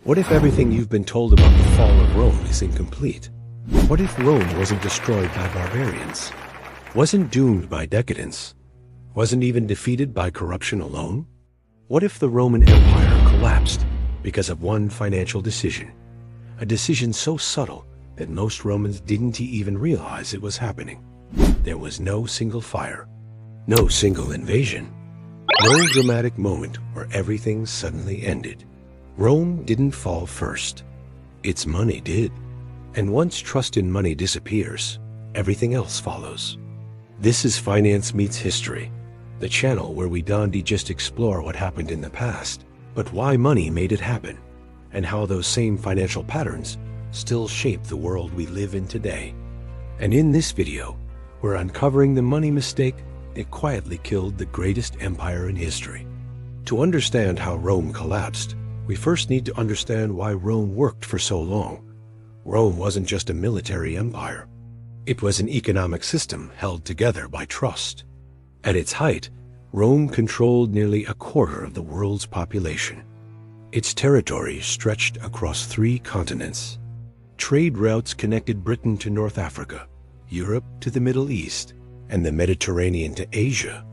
What if everything you've been told about the fall of Rome is incomplete? What if Rome wasn't destroyed by barbarians? Wasn't doomed by decadence? Wasn't even defeated by corruption alone? What if the Roman Empire collapsed because of one financial decision? A decision so subtle that most Romans didn't even realize it was happening. There was no single fire, no single invasion, no dramatic moment where everything suddenly ended. Rome didn't fall first. Its money did. And once trust in money disappears, everything else follows. This is Finance Meets History, the channel where we don't just explore what happened in the past, but why money made it happen, and how those same financial patterns still shape the world we live in today. And in this video, we're uncovering the money mistake that quietly killed the greatest empire in history. To understand how Rome collapsed, we first need to understand why Rome worked for so long. Rome wasn't just a military empire. It was an economic system held together by trust. At its height, Rome controlled nearly a quarter of the world's population. Its territory stretched across 3 continents. Trade routes connected Britain to North Africa, Europe to the Middle East, and the Mediterranean to Asia.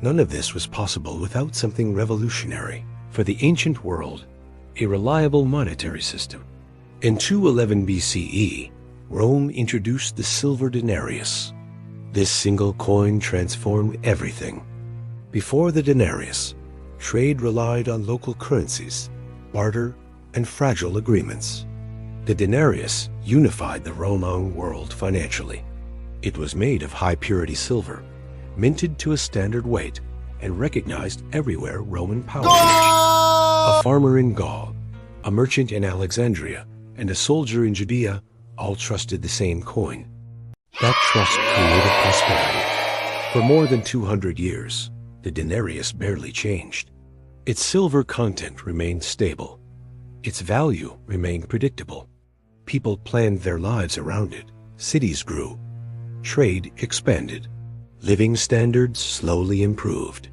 None of this was possible without something revolutionary for the ancient world: a reliable monetary system. In 211 BCE, Rome introduced the silver denarius. This single coin transformed everything. Before the denarius, trade relied on local currencies, barter, and fragile agreements. The denarius unified the Roman world financially. It was made of high-purity silver, minted to a standard weight, and recognized everywhere Roman power reached. A farmer in Gaul, a merchant in Alexandria, and a soldier in Judea all trusted the same coin. That trust created prosperity. For more than 200 years, the denarius barely changed. Its silver content remained stable. Its value remained predictable. People planned their lives around it. Cities grew. Trade expanded. Living standards slowly improved.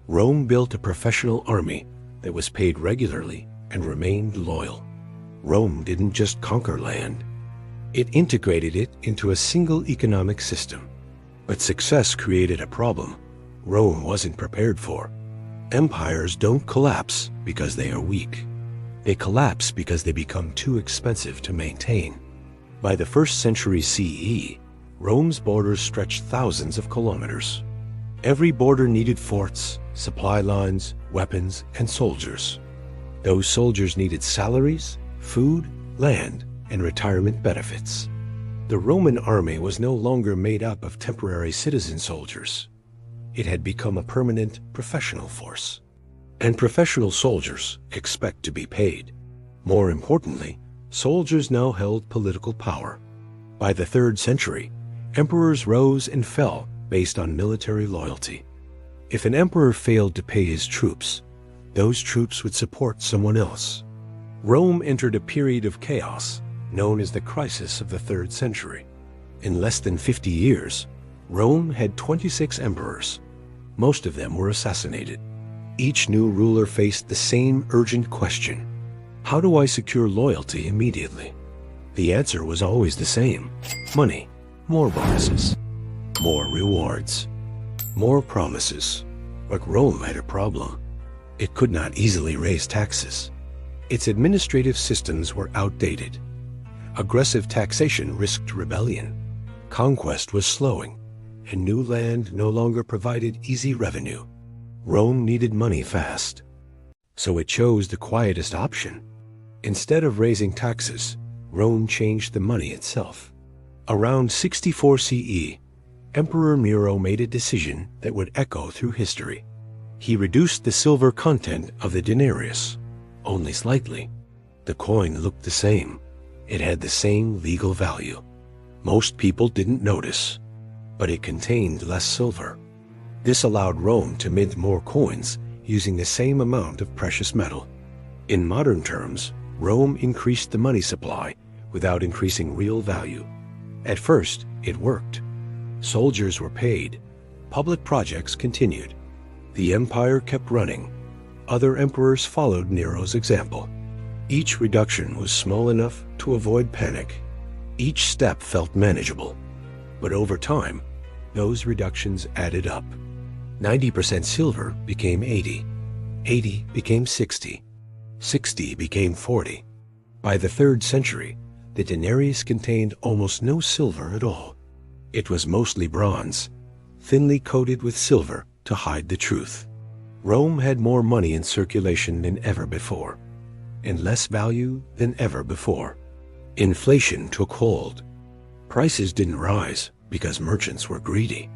Rome built a professional army that was paid regularly and remained loyal. Rome didn't just conquer land. It integrated it into a single economic system. But success created a problem Rome wasn't prepared for. Empires don't collapse because they are weak. They collapse because they become too expensive to maintain. By the 1st century CE, Rome's borders stretched thousands of kilometers. Every border needed forts, supply lines, weapons, and soldiers. Those soldiers needed salaries, food, land, and retirement benefits. The Roman army was no longer made up of temporary citizen soldiers. It had become a permanent professional force. And professional soldiers expect to be paid. More importantly, soldiers now held political power. By the 3rd century, emperors rose and fell based on military loyalty. If an emperor failed to pay his troops, those troops would support someone else. Rome entered a period of chaos known as the crisis of the 3rd century. In less than 50 years, Rome had 26 emperors. Most of them were assassinated. Each new ruler faced the same urgent question: how do I secure loyalty immediately? The answer was always the same: money, more bonuses, more rewards, more promises. But Rome had a problem. It could not easily raise taxes. Its administrative systems were outdated. Aggressive taxation risked rebellion. Conquest was slowing, and new land no longer provided easy revenue. Rome needed money fast. So it chose the quietest option. Instead of raising taxes, Rome changed the money itself. Around 64 CE, Emperor Nero made a decision that would echo through history. He reduced the silver content of the denarius, only slightly. The coin looked the same. It had the same legal value. Most people didn't notice, but it contained less silver. This allowed Rome to mint more coins using the same amount of precious metal. In modern terms, Rome increased the money supply without increasing real value. At first, it worked. Soldiers were paid. Public projects continued. The empire kept running. Other emperors followed Nero's example. Each reduction was small enough to avoid panic. Each step felt manageable. But over time, those reductions added up. 90% silver became 80. 80 became 60. 60 became 40. By the 3rd century, the denarius contained almost no silver at all. It was mostly bronze, thinly coated with silver to hide the truth. Rome had more money in circulation than ever before, and less value than ever before. Inflation took hold. Prices didn't rise because merchants were greedy.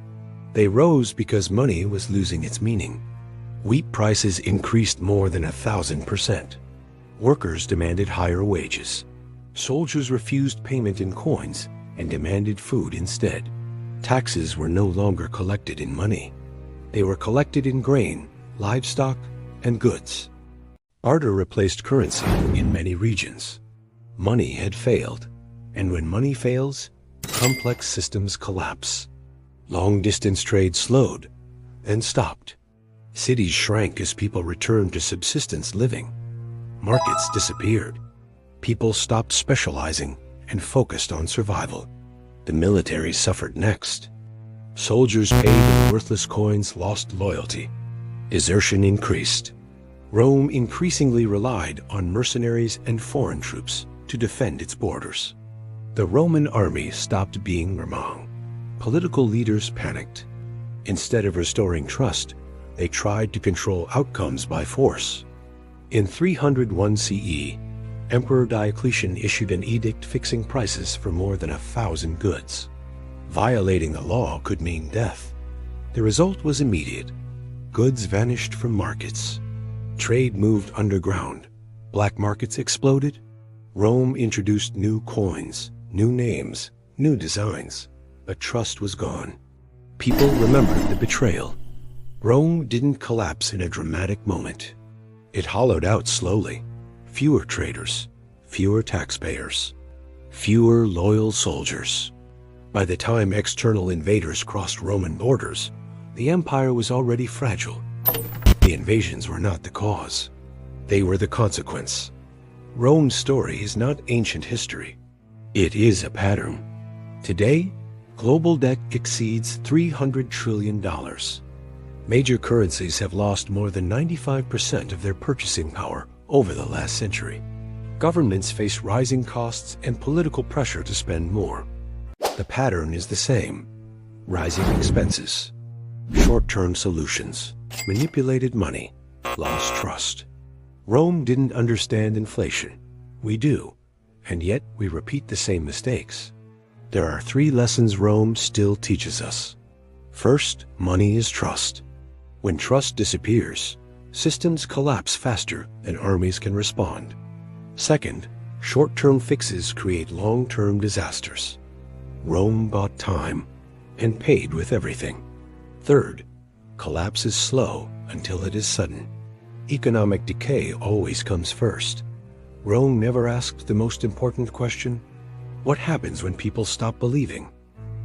They rose because money was losing its meaning. Wheat prices increased more than 1,000%. Workers demanded higher wages. Soldiers refused payment in coins and demanded food instead. Taxes were no longer collected in money. They were collected in grain, livestock, and goods. Barter replaced currency in many regions. Money had failed, and when money fails, complex systems collapse. Long-distance trade slowed, then stopped. Cities shrank as people returned to subsistence living. Markets disappeared. People stopped specializing and focused on survival. The military suffered next. Soldiers paid in worthless coins lost loyalty. Desertion increased. Rome increasingly relied on mercenaries and foreign troops to defend its borders. The Roman army stopped being Romang. Political leaders panicked. Instead of restoring trust, they tried to control outcomes by force. In 301 CE, Emperor Diocletian issued an edict fixing prices for more than 1,000 goods. Violating the law could mean death. The result was immediate. Goods vanished from markets. Trade moved underground. Black markets exploded. Rome introduced new coins, new names, new designs. But trust was gone. People remembered the betrayal. Rome didn't collapse in a dramatic moment. It hollowed out slowly. Fewer traders, fewer taxpayers, fewer loyal soldiers. By the time external invaders crossed Roman borders, the empire was already fragile. The invasions were not the cause. They were the consequence. Rome's story is not ancient history. It is a pattern. Today, global debt exceeds $300 trillion. Major currencies have lost more than 95% of their purchasing power over the last century. Governments face rising costs and political pressure to spend more. The pattern is the same: rising expenses, short-term solutions, manipulated money, lost trust. Rome didn't understand inflation. We do, and yet we repeat the same mistakes. There are 3 lessons Rome still teaches us. First, money is trust. When trust disappears, systems collapse faster than armies can respond. Second, short-term fixes create long-term disasters. Rome bought time and paid with everything. Third, collapse is slow until it is sudden. Economic decay always comes first. Rome never asked the most important question: what happens when people stop believing?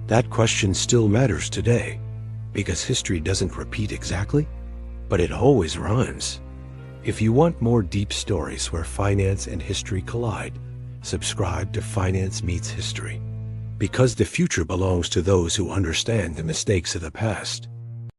That question still matters today, because history doesn't repeat exactly, but it always rhymes. If you want more deep stories where finance and history collide, subscribe to Finance Meets History. Because the future belongs to those who understand the mistakes of the past.